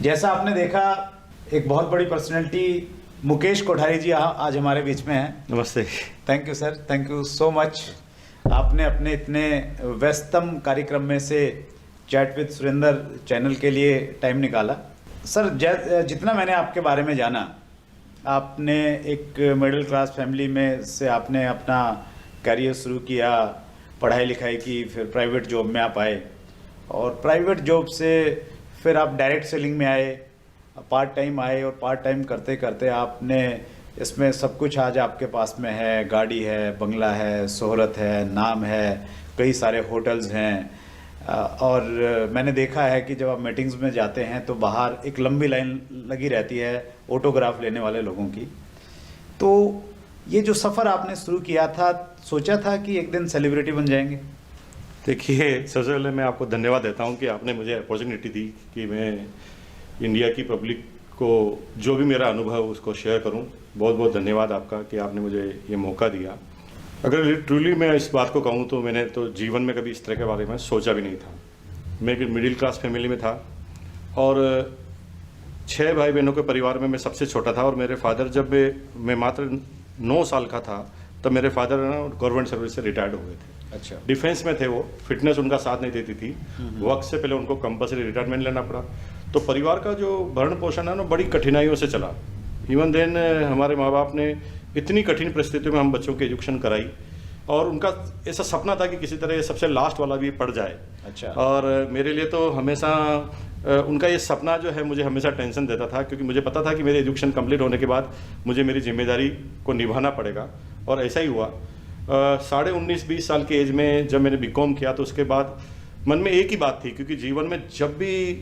जैसा आपने देखा, एक बहुत बड़ी पर्सनैलिटी मुकेश कोठारी जी आज हमारे बीच में हैं। नमस्ते। Thank you sir, thank you so much. आपने अपने इतने व्यस्तम कार्यक्रम में से चैट विद सुरेंद्र चैनल के लिए टाइम निकाला। सर, जितना मैंने आपके बारे में जाना, आपने एक मिडिल क्लास फैमिली में से आपने अपना करियर शुरू किया, पढ़ाई लिखाई की, फिर प्राइवेट जॉब में आप आए और प्राइवेट जॉब से फिर आप डायरेक्ट सेलिंग में आए, पार्ट टाइम आए और पार्ट टाइम करते करते आपने इसमें सब कुछ आज आपके पास में है। गाड़ी है, बंगला है, शोहरत है, नाम है, कई सारे होटल्स हैं और मैंने देखा है कि जब आप मीटिंग्स में जाते हैं तो बाहर एक लंबी लाइन लगी रहती है ऑटोग्राफ लेने वाले लोगों की। तो ये जो सफ़र आपने शुरू किया था, सोचा था कि एक दिन सेलिब्रिटी बन जाएंगे? देखिए, सबसे पहले मैं आपको धन्यवाद देता हूं कि आपने मुझे अपॉर्चुनिटी दी कि मैं इंडिया की पब्लिक को जो भी मेरा अनुभव उसको शेयर करूं। बहुत बहुत धन्यवाद आपका कि आपने मुझे ये मौका दिया। अगर ट्रूली मैं इस बात को कहूं तो मैंने तो जीवन में कभी इस तरह के बारे में सोचा भी नहीं था। मैं एक मिडिल क्लास फैमिली में था और 6 भाई बहनों के परिवार में मैं सबसे छोटा था और मेरे फादर, जब मैं मात्र 9 साल का था तब मेरे फादर गवर्नमेंट सर्विस से रिटायर्ड हो गए थे। अच्छा। डिफेंस में थे वो। फिटनेस उनका साथ नहीं देती थी, वक्त से पहले उनको कंपल्सरी रिटायरमेंट लेना पड़ा। तो परिवार का जो भरण पोषण है ना, बड़ी कठिनाइयों से चला। इवन देन हमारे माँ बाप ने इतनी कठिन परिस्थितियों में हम बच्चों की एजुकेशन कराई और उनका ऐसा सपना था कि किसी तरह सबसे लास्ट वाला भी पढ़ जाए। अच्छा। और मेरे लिए तो हमेशा उनका ये सपना जो है मुझे हमेशा टेंशन देता था, क्योंकि मुझे पता था कि मेरी एजुकेशन कंप्लीट होने के बाद मुझे मेरी जिम्मेदारी को निभाना पड़ेगा और ऐसा ही हुआ। 19.5-20 साल के एज में जब मैंने बीकॉम किया तो उसके बाद मन में एक ही बात थी, क्योंकि जीवन में जब भी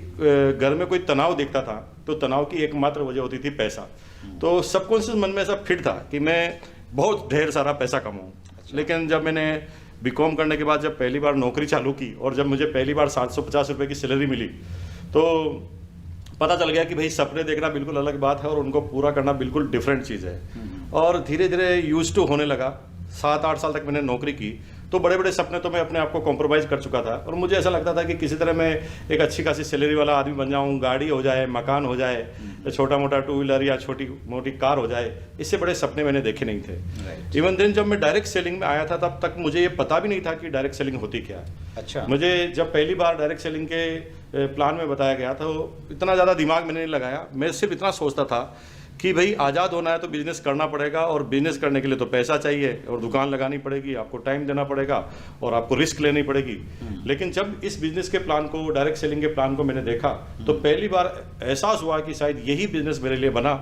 घर में कोई तनाव दिखता था तो तनाव की एकमात्र वजह होती थी पैसा। तो सबकॉन्शियस मन में ऐसा फिट था कि मैं बहुत ढेर सारा पैसा कमाऊं। अच्छा। लेकिन जब मैंने बीकॉम करने के बाद जब पहली बार नौकरी चालू की और जब मुझे पहली बार 750 रुपये की सैलरी मिली तो पता चल गया कि भाई सपने देखना बिल्कुल अलग बात है और उनको पूरा करना बिल्कुल डिफरेंट चीज़ है। और धीरे धीरे यूज टू होने लगा। 7-8 साल तक मैंने नौकरी की तो बड़े बड़े सपने तो मैं अपने आप को कॉम्प्रोमाइज़ कर चुका था और मुझे ऐसा लगता था कि किसी तरह मैं एक अच्छी खासी सैलरी वाला आदमी बन जाऊं, गाड़ी हो जाए, मकान हो जाए, छोटा मोटा 2 व्हीलर या छोटी मोटी कार हो जाए। इससे बड़े सपने मैंने देखे नहीं थे। इवन दिन जब मैं डायरेक्ट सेलिंग में आया था तब तक मुझे ये पता भी नहीं था कि डायरेक्ट सेलिंग होती क्या है। अच्छा। मुझे जब पहली बार डायरेक्ट सेलिंग के प्लान में बताया गया तो इतना ज़्यादा दिमाग मैंने नहीं लगाया। मैं सिर्फ इतना सोचता था कि भाई आज़ाद होना है तो बिजनेस करना पड़ेगा और बिजनेस करने के लिए तो पैसा चाहिए और दुकान लगानी पड़ेगी, आपको टाइम देना पड़ेगा और आपको रिस्क लेनी पड़ेगी। लेकिन जब इस बिजनेस के प्लान को, डायरेक्ट सेलिंग के प्लान को मैंने देखा तो पहली बार एहसास हुआ कि शायद यही बिजनेस मेरे लिए बना।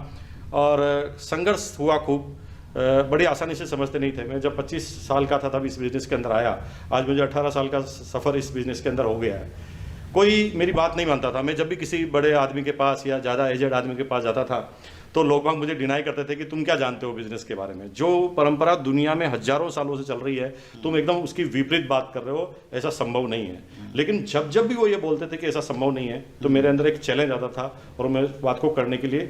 और संघर्ष हुआ खूब, बड़ी आसानी से समझते नहीं थे। मैं जब 25 साल का था तब इस बिजनेस के अंदर आया। आज मुझे 18 साल का सफ़र इस बिजनेस के अंदर हो गया है। कोई मेरी बात नहीं मानता था। मैं जब भी किसी बड़े आदमी के पास या ज़्यादा एजेड आदमी के पास जाता था तो लोग बाग मुझे डिनाई करते थे कि तुम क्या जानते हो बिजनेस के बारे में, जो परंपरा दुनिया में हजारों सालों से चल रही है तुम एकदम उसकी विपरीत बात कर रहे हो, ऐसा संभव नहीं है। लेकिन जब जब भी वो ये बोलते थे कि ऐसा संभव नहीं है तो मेरे अंदर एक चैलेंज आता था और मैं इस बात को करने के लिए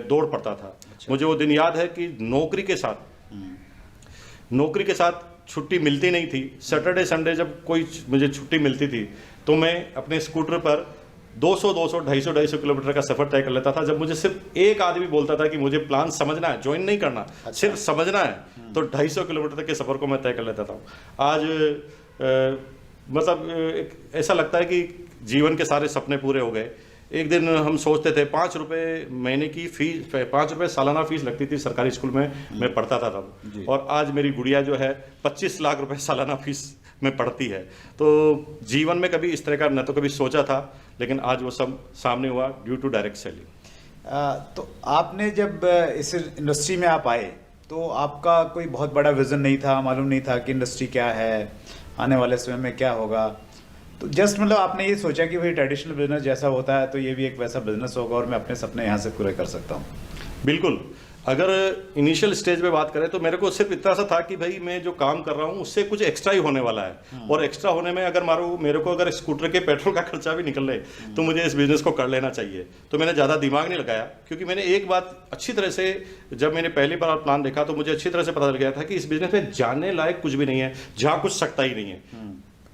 दौड़ पड़ता था। अच्छा। मुझे वो दिन याद है कि नौकरी के साथ छुट्टी मिलती नहीं थी। सैटरडे संडे जब कोई मुझे छुट्टी मिलती थी तो मैं अपने स्कूटर पर 200, 250 किलोमीटर का सफर तय कर लेता था। जब मुझे सिर्फ एक आदमी बोलता था कि मुझे प्लान समझना है, ज्वाइन नहीं करना। अच्छा। सिर्फ समझना है तो 250 किलोमीटर तक के सफर को मैं तय कर लेता था। आज मतलब ऐसा लगता है कि जीवन के सारे सपने पूरे हो गए। एक दिन हम सोचते थे 5 रुपये महीने की फीस, 5 रुपये सालाना फीस लगती थी सरकारी स्कूल में, मैं पढ़ता था तब। और आज मेरी गुड़िया जो है 25 लाख रुपए सालाना फीस में पढ़ती है। तो जीवन में कभी इस तरह का न तो कभी सोचा था, लेकिन आज वो सब सामने हुआ ड्यू टू डायरेक्ट सेलिंग। तो आपने जब इस इंडस्ट्री में आप आए तो आपका कोई बहुत बड़ा विजन नहीं था, मालूम नहीं था कि इंडस्ट्री क्या है, आने वाले समय में क्या होगा। तो जस्ट मतलब आपने ये सोचा कि भाई ट्रेडिशनल बिजनेस जैसा होता है तो ये भी एक वैसा बिजनेस होगा और मैं अपने सपने यहाँ से पूरे कर सकता हूँ। बिल्कुल। अगर इनिशियल स्टेज पे बात करें तो मेरे को सिर्फ इतना सा था कि भाई मैं जो काम कर रहा हूँ उससे कुछ एक्स्ट्रा ही होने वाला है और एक्स्ट्रा होने में अगर मेरे को अगर स्कूटर के पेट्रोल का खर्चा भी निकल रहे तो मुझे इस बिजनेस को कर लेना चाहिए। तो मैंने ज़्यादा दिमाग नहीं लगाया, क्योंकि मैंने एक बात अच्छी तरह से, जब मैंने पहली बार प्लान देखा तो मुझे अच्छी तरह से पता चल गया था कि इस बिजनेस में जानने लायक कुछ भी नहीं है, जहाँ कुछ सकता ही नहीं है।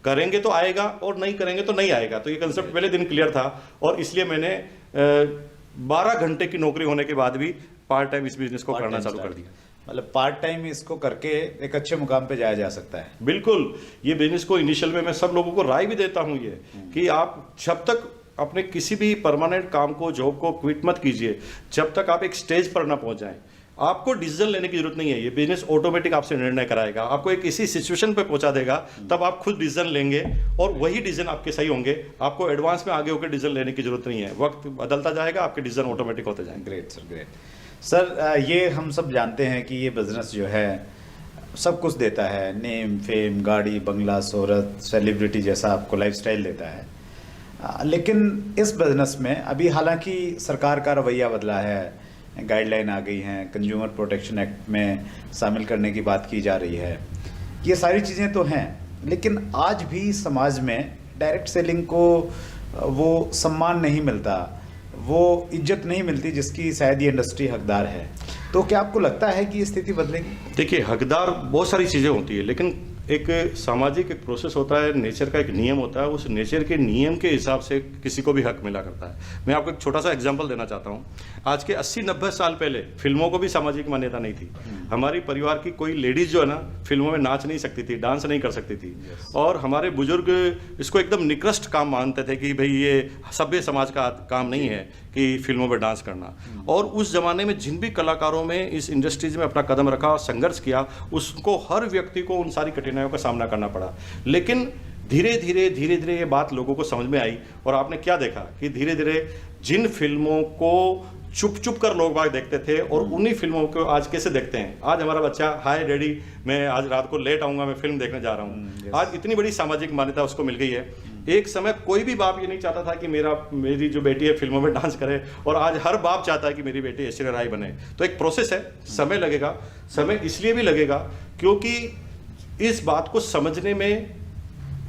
करेंगे तो आएगा और नहीं करेंगे तो नहीं आएगा। तो ये कंसेप्ट पहले दिन क्लियर था और इसलिए मैंने 12 घंटे की नौकरी होने के बाद भी पार्ट टाइम इस बिजनेस को करना चालू कर दिया। मतलब पार्ट टाइम इसको करके एक अच्छे मुकाम पे जाया जा सकता है। बिल्कुल, ये बिजनेस को इनिशियल में मैं सब लोगों को राय भी देता हूं ये कि आप जब तक अपने किसी भी परमानेंट काम को, जॉब को क्विट मत कीजिए जब तक आप एक स्टेज पर ना पहुंच जाएं। आपको डिसीजन लेने की जरूरत नहीं है, ये बिजनेस ऑटोमेटिक आपसे निर्णय कराएगा, आपको एक इसी सिचुएशन पे पहुंचा देगा, तब आप खुद डिसीजन लेंगे और वही डिसीजन आपके सही होंगे। आपको एडवांस में आगे होकर डिसीजन लेने की जरूरत नहीं है, वक्त बदलता जाएगा, आपके डिसीजन ऑटोमेटिक होते जाएंगे। Great sir, great sir. ये हम सब जानते हैं कि ये बिजनेस जो है सब कुछ देता है, नेम, फेम, गाड़ी, बंगला, शोहरत, सेलिब्रिटी जैसा आपको लाइफस्टाइल देता है। लेकिन इस बिजनेस में अभी हालांकि सरकार का रवैया बदला है, गाइडलाइन आ गई हैं, कंज्यूमर प्रोटेक्शन एक्ट में शामिल करने की बात की जा रही है, ये सारी चीज़ें तो हैं, लेकिन आज भी समाज में डायरेक्ट सेलिंग को वो सम्मान नहीं मिलता, वो इज्जत नहीं मिलती जिसकी शायद ये इंडस्ट्री हकदार है। तो क्या आपको लगता है कि ये स्थिति बदलेगी? देखिए, हकदार बहुत सारी चीज़ें होती है, लेकिन एक सामाजिक एक प्रोसेस होता है, नेचर का एक नियम होता है, उस नेचर के नियम के हिसाब से किसी को भी हक मिला करता है। मैं आपको एक छोटा सा एग्जांपल देना चाहता हूँ। आज के 80-90 साल पहले फिल्मों को भी सामाजिक मान्यता नहीं थी। हमारी परिवार की कोई लेडीज जो है ना, फिल्मों में नाच नहीं सकती थी, डांस नहीं कर सकती थी, और हमारे बुजुर्ग इसको एकदम निकृष्ट काम मानते थे कि भाई ये सभ्य समाज का काम नहीं है कि फिल्मों में डांस करना। और उस जमाने में जिन भी कलाकारों में इस इंडस्ट्रीज में अपना कदम रखा और संघर्ष किया, उसको हर व्यक्ति को उन सारी कठिनाइयों का सामना करना पड़ा। लेकिन धीरे धीरे ये बात लोगों को समझ में आई, और आपने क्या देखा कि धीरे धीरे जिन फिल्मों को चुप कर लोग बाग देखते थे और उन्हीं फिल्मों को आज कैसे देखते हैं। आज हमारा बच्चा, हाय डैडी मैं आज रात को लेट आऊंगा, मैं फिल्म देखने जा रहा हूँ। आज इतनी बड़ी सामाजिक मान्यता उसको मिल गई है। एक समय कोई भी बाप ये नहीं चाहता था कि मेरी जो बेटी है फिल्मों में डांस करे, और आज हर बाप चाहता है कि मेरी बेटी ऐश्वर्या राय बने। तो एक प्रोसेस है, समय लगेगा। समय इसलिए भी लगेगा क्योंकि इस बात को समझने में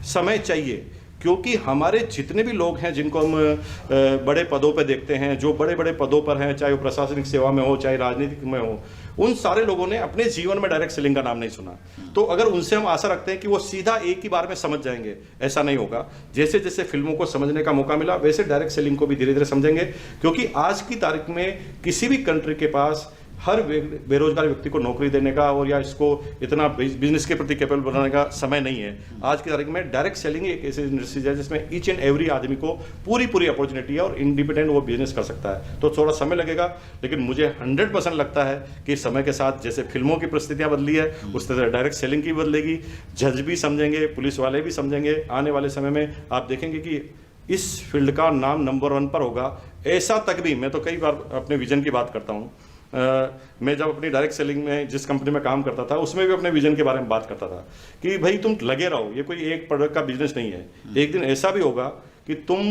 समय चाहिए, क्योंकि हमारे जितने भी लोग हैं जिनको हम बड़े पदों पर देखते हैं, जो बड़े बड़े पदों पर हैं, चाहे वो प्रशासनिक सेवा में हो, चाहे राजनीतिक में हो, उन सारे लोगों ने अपने जीवन में डायरेक्ट सेलिंग का नाम नहीं सुना। तो अगर उनसे हम आशा रखते हैं कि वो सीधा एक ही बार में समझ जाएंगे, ऐसा नहीं होगा। जैसे जैसे फिल्मों को समझने का मौका मिला, वैसे डायरेक्ट सेलिंग को भी धीरे धीरे समझेंगे, क्योंकि आज की तारीख में किसी भी कंट्री के पास हर बेरोजगार व्यक्ति को नौकरी देने का और या इसको इतना बिजनेस के प्रति कैपेबल बनाने का समय नहीं है। आज की तारीख में डायरेक्ट सेलिंग एक ऐसी इंडस्ट्री है जिसमें ईच एंड एवरी आदमी को पूरी अपॉर्चुनिटी है और इंडिपेंडेंट वो बिजनेस कर सकता है। तो थोड़ा समय लगेगा, लेकिन मुझे 100% लगता है कि समय के साथ जैसे फिल्मों की परिस्थितियां बदली है, उस तरह डायरेक्ट सेलिंग की बदलेगी। जज भी समझेंगे, पुलिस वाले भी समझेंगे। आने वाले समय में आप देखेंगे कि इस फील्ड का नाम नंबर 1 पर होगा। ऐसा तक भी, मैं तो कई बार अपने विजन की बात करता हूँ। मैं जब अपनी डायरेक्ट सेलिंग में जिस कंपनी में काम करता था, उसमें भी अपने विजन के बारे में बात करता था कि भाई तुम लगे रहो, ये कोई एक प्रोडक्ट का बिजनेस नहीं है। एक दिन ऐसा भी होगा कि तुम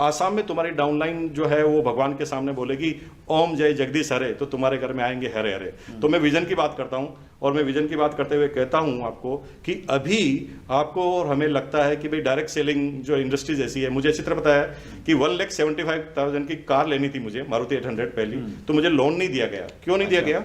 आसाम में तुम्हारी डाउनलाइन जो है वो भगवान के सामने बोलेगी ओम जय जगदीश हरे, तो तुम्हारे घर में आएंगे हरे हरे। तो मैं विजन की बात करता हूँ, और मैं विजन की बात करते हुए कहता हूँ आपको कि अभी आपको और हमें लगता है कि भाई डायरेक्ट सेलिंग जो इंडस्ट्रीज ऐसी है। मुझे अच्छी तरह पता है कि 1,75,000 की कार लेनी थी मुझे, मारुति 800 पहली, तो मुझे लोन नहीं दिया गया। क्यों नहीं दिया गया?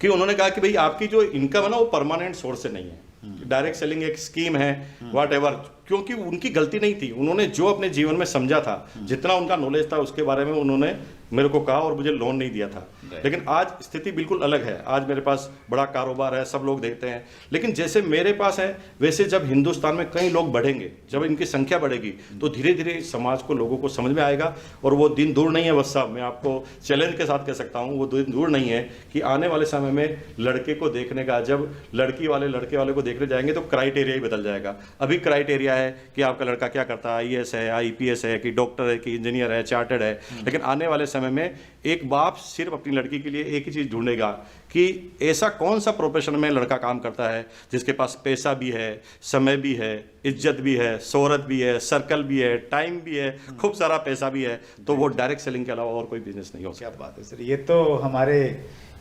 कि उन्होंने कहा कि भाई आपकी जो इनकम है ना वो परमानेंट सोर्स से नहीं है, डायरेक्ट सेलिंग एक स्कीम है, व्हाट एवर। क्योंकि उनकी गलती नहीं थी, उन्होंने जो अपने जीवन में समझा था, जितना उनका नॉलेज था उसके बारे में उन्होंने मेरे को कहा और मुझे लोन नहीं दिया था। लेकिन आज स्थिति बिल्कुल अलग है। आज मेरे पास बड़ा कारोबार है, सब लोग देखते हैं। लेकिन जैसे मेरे पास है, वैसे जब हिंदुस्तान में कई लोग बढ़ेंगे, जब इनकी संख्या बढ़ेगी, तो धीरे धीरे समाज को, लोगों को समझ में आएगा। और वो दिन दूर नहीं है बस साहब, मैं आपको चैलेंज के साथ कह सकता हूँ, वो दिन दूर नहीं है कि आने वाले समय में लड़के को देखने का, जब लड़के वाले को देखने जाएंगे तो क्राइटेरिया ही बदल जाएगा। अभी क्राइटेरिया है कि आपका लड़का क्या करता है, IAS है, IPS है, कि डॉक्टर है, कि इंजीनियर है, चार्टर्ड है। लेकिन आने वाले समय में एक बाप सिर्फ अपनी लड़की के लिए एक ही चीज ढूंढेगा कि ऐसा कौन सा प्रोफेशन में लड़का काम करता है जिसके पास पैसा भी है, समय भी है, इज्जत भी है, शोहरत भी है, सर्कल भी है, टाइम भी है, खूब सारा पैसा भी है। तो वो डायरेक्ट सेलिंग के अलावा और कोई बिजनेस नहीं हो सकता। क्या बात है सर, ये तो हमारे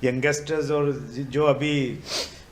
यंगस्टर्स और जो अभी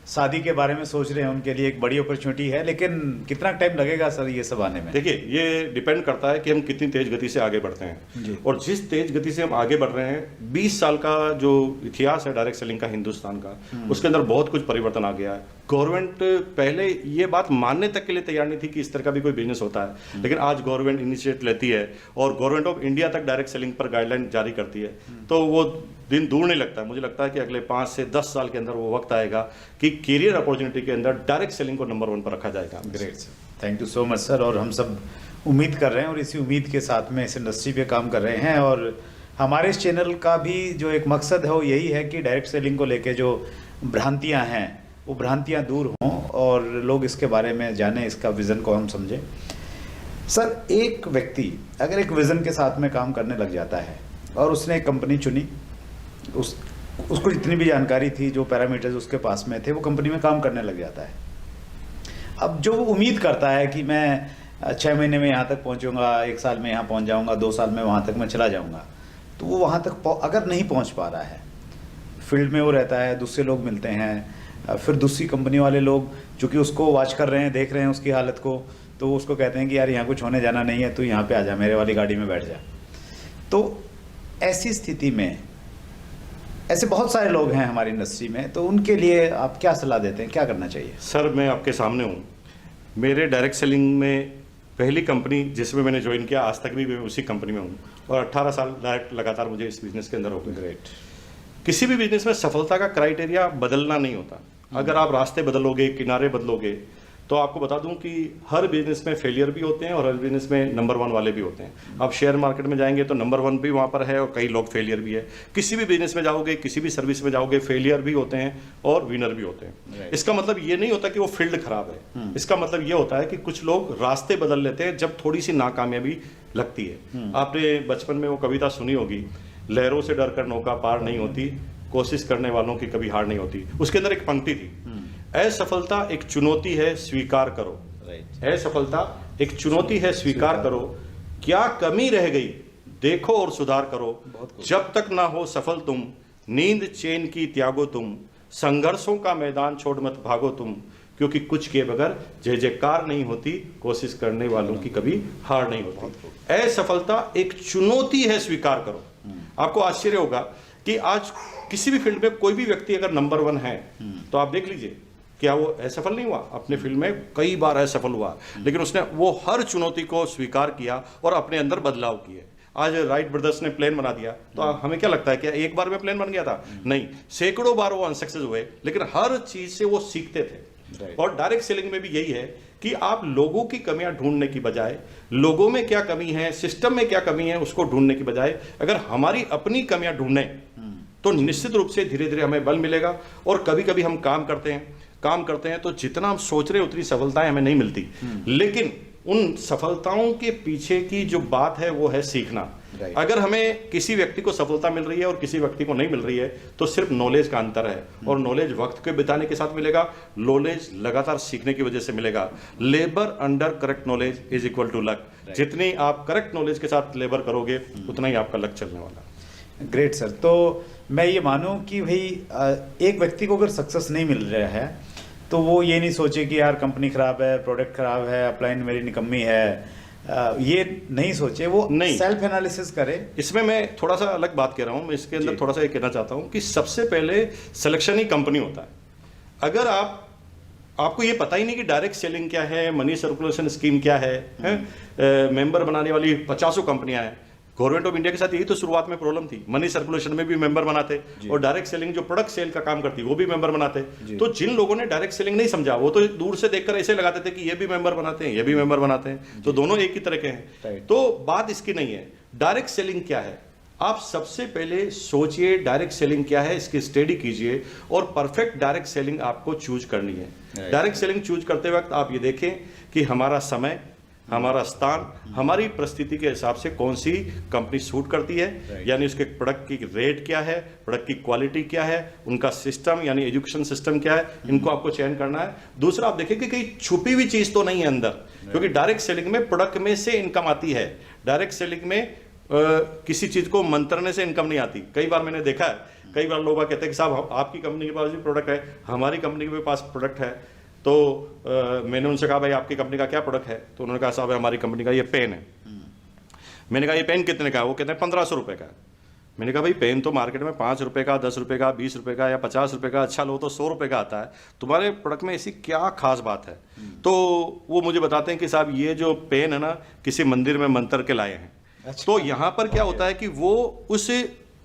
शादी के बारे में सोच रहे हैं उनके लिए एक बड़ी अपॉर्चुनिटी है। लेकिन कितना टाइम लगेगा सर ये सब आने में? देखिए, ये डिपेंड करता है कि हम कितनी तेज गति से आगे बढ़ते हैं। और जिस तेज गति से हम आगे बढ़ रहे हैं, 20 साल का जो इतिहास है डायरेक्ट सेलिंग का हिंदुस्तान का, उसके अंदर बहुत कुछ परिवर्तन आ गया है। गवर्नमेंट पहले ये बात मानने तक के लिए तैयार नहीं थी कि इस तरह का भी कोई बिजनेस होता है, लेकिन आज गवर्नमेंट इनिशिएट लेती है और गवर्नमेंट ऑफ इंडिया तक डायरेक्ट सेलिंग पर गाइडलाइन जारी करती है। तो वो दिन दूर नहीं लगता। मुझे लगता है कि अगले 5 से 10 साल के अंदर वो वक्त आएगा कि कैरियर अपॉर्चुनिटी के अंदर डायरेक्ट सेलिंग को नंबर 1 पर रखा जाएगा। Great sir, thank you so much sir. और हम सब उम्मीद कर रहे हैं और इसी उम्मीद के साथ में इस इंडस्ट्री पे काम कर रहे हैं। और हमारे इस चैनल का भी जो एक मकसद है वो यही है कि डायरेक्ट सेलिंग को लेके जो भ्रांतियां हैं वो भ्रांतियां दूर हों और लोग इसके बारे में जानें, इसका विज़न को हम समझें। सर, एक व्यक्ति अगर एक विज़न के साथ में काम करने लग जाता है और उसने एक कंपनी चुनी, उसको जितनी भी जानकारी थी, जो पैरामीटर्स उसके पास में थे, वो कंपनी में काम करने लग जाता है। अब जो वो उम्मीद करता है कि मैं 6 महीने में यहाँ तक पहुँचूंगा, 1 साल में यहाँ पहुँच जाऊँगा, 2 साल में वहाँ तक मैं चला जाऊँगा, तो वो वहाँ तक अगर नहीं पहुँच पा रहा है, फील्ड में वो रहता है, दूसरे लोग मिलते हैं, फिर दूसरी कंपनी वाले लोग चूँकि उसको वॉच कर रहे हैं, देख रहे हैं उसकी हालत को, तो वो उसको कहते हैं कि यार यहाँ कुछ होने जाना नहीं है, तू यहाँ पे आ जा, मेरे वाली गाड़ी में बैठ जा। तो ऐसी स्थिति में ऐसे बहुत सारे लोग हैं हमारी इंडस्ट्री में, तो उनके लिए आप क्या सलाह देते हैं, क्या करना चाहिए? सर, मैं आपके सामने हूँ। मेरे डायरेक्ट सेलिंग में पहली कंपनी जिसमें मैंने ज्वाइन किया, आज तक भी मैं उसी कंपनी में हूँ और 18 साल डायरेक्ट लगातार मुझे इस बिजनेस के अंदर हो गए। ग्रेट। किसी भी बिजनेस में सफलता का क्राइटेरिया बदलना नहीं होता। अगर आप रास्ते बदलोगे, किनारे बदलोगे, तो आपको बता दूं कि हर बिजनेस में फेलियर भी होते हैं और हर बिजनेस में नंबर 1 वाले भी होते हैं। आप शेयर मार्केट में जाएंगे तो नंबर 1 भी वहाँ पर है और कई लोग फेलियर भी है। किसी भी बिजनेस में जाओगे, किसी भी सर्विस में जाओगे, फेलियर भी होते हैं और विनर भी होते हैं। इसका मतलब ये नहीं होता कि वो फील्ड खराब है। इसका मतलब ये होता है कि कुछ लोग रास्ते बदल लेते हैं जब थोड़ी सी नाकामयाबी लगती है। आपने बचपन में वो कविता सुनी होगी, लहरों से डर कर नौका पार नहीं होती, कोशिश करने वालों की कभी हार नहीं होती। उसके अंदर एक पंक्ति थी, असफलता एक चुनौती है, स्वीकार करो। असफलता एक चुनौती है, स्वीकार करो। क्या कमी रह गई देखो और सुधार करो। जब तक ना हो सफल तुम, नींद चैन की त्यागो तुम, संघर्षों का मैदान छोड़ मत भागो तुम, क्योंकि कुछ के बगैर जय जयकार नहीं होती, कोशिश करने वालों की कभी हार नहीं होती। असफलता एक चुनौती है, स्वीकार करो। आपको आश्चर्य होगा कि आज किसी भी फील्ड में कोई भी व्यक्ति अगर नंबर 1 है तो आप देख लीजिए, क्या वो असफल नहीं हुआ? अपने फील्ड में कई बार असफल हुआ, लेकिन उसने वो हर चुनौती को स्वीकार किया और अपने अंदर बदलाव किए। आज राइट ब्रदर्स ने प्लेन बना दिया, तो हमें क्या लगता है कि एक बार में प्लेन बन गया था? नहीं, सैकड़ों बार वो अनसक्सेस हुए, लेकिन हर चीज से वो सीखते थे। और डायरेक्ट सेलिंग में भी यही है कि आप लोगों की कमियां ढूंढने की बजाय, लोगों में क्या कमी है, सिस्टम में क्या कमी है, उसको ढूंढने की बजाय अगर हमारी अपनी कमियां ढूंढने तो निश्चित रूप से धीरे धीरे हमें बल मिलेगा। और कभी कभी हम काम करते हैं तो जितना हम सोच रहे हैं उतनी सफलताएं हमें नहीं मिलती, लेकिन उन सफलताओं के पीछे की जो बात है वो है सीखना। अगर हमें किसी व्यक्ति को सफलता मिल रही है और किसी व्यक्ति को नहीं मिल रही है तो सिर्फ नॉलेज का अंतर है, और नॉलेज वक्त के बिताने के साथ मिलेगा, नॉलेज लगातार सीखने की वजह से मिलेगा। Labour under correct knowledge is equal to luck. जितनी आप करेक्ट नॉलेज के साथ लेबर करोगे उतना ही आपका लक चलने वाला। Great sir. तो मैं ये मानूं कि भाई एक व्यक्ति को अगर सक्सेस नहीं मिल रहा है तो वो ये नहीं सोचे कि यार कंपनी खराब है, प्रोडक्ट खराब है, अपलाइन मेरी निकम्मी है, ये नहीं सोचे, वो नहीं सेल्फ एनालिसिस करे। इसमें मैं थोड़ा सा अलग बात कह रहा हूँ। मैं इसके अंदर थोड़ा सा ये कहना चाहता हूँ कि सबसे पहले सिलेक्शन ही कंपनी होता है। अगर आपको ये पता ही नहीं कि डायरेक्ट सेलिंग क्या है, मनी सर्कुलेशन स्कीम क्या है, मेंबर बनाने वाली 50 कंपनियां हैं। गवर्नमेंट ऑफ इंडिया के साथ यही तो शुरुआत में प्रॉब्लम थी। मनी सर्कुलेशन में भी मेंबर बनाते और डायरेक्ट सेलिंग जो प्रोडक्ट सेल का काम करती वो भी मेंबर बनाते। तो जिन लोगों ने डायरेक्ट सेलिंग नहीं समझा वो तो दूर से देखकर ऐसे लगाते थे कि ये भी मेंबर बनाते हैं, ये भी मेंबर बनाते हैं, तो दोनों एक ही तरह के हैं। तो बात इसकी नहीं है। डायरेक्ट सेलिंग क्या है, आप सबसे पहले सोचिए डायरेक्ट सेलिंग क्या है, इसकी स्टडी कीजिए और परफेक्ट डायरेक्ट सेलिंग आपको चूज करनी है। डायरेक्ट सेलिंग चूज करते वक्त आप ये देखें कि हमारा समय, हमारा स्थान, हमारी परिस्थिति के हिसाब से कौन सी कंपनी सूट करती है, यानी उसके प्रोडक्ट की रेट क्या है, प्रोडक्ट की क्वालिटी क्या है, उनका सिस्टम यानी एजुकेशन सिस्टम क्या है, इनको आपको चयन करना है। दूसरा, आप देखें कि कहीं छुपी हुई चीज तो नहीं है अंदर, क्योंकि डायरेक्ट सेलिंग में प्रोडक्ट में से इनकम आती है। डायरेक्ट सेलिंग में किसी चीज को मंत्रने से इनकम नहीं आती। कई बार मैंने देखा है, कई बार लोग कहते हैं कि साहब आपकी कंपनी के पास भी प्रोडक्ट है, हमारी कंपनी के पास प्रोडक्ट है। तो मैंने उनसे कहा भाई आपकी कंपनी का क्या प्रोडक्ट है, तो उन्होंने कहा साहब हमारी कंपनी का ये पेन है। मैंने कहा ये पेन कितने का है, वो कहते हैं 1500 रुपये का है। मैंने कहा भाई पेन तो मार्केट में 5 रुपए का, 10 रुपए का, 20 रुपए का या 50 रुपए का, अच्छा लो तो 100 रुपए का आता है, तुम्हारे प्रोडक्ट में ऐसी क्या खास बात है? तो वो मुझे बताते हैं कि साहब ये जो पेन है ना, किसी मंदिर में मंतर के लाए हैं। अच्छा। तो यहाँ पर क्या होता है कि वो उस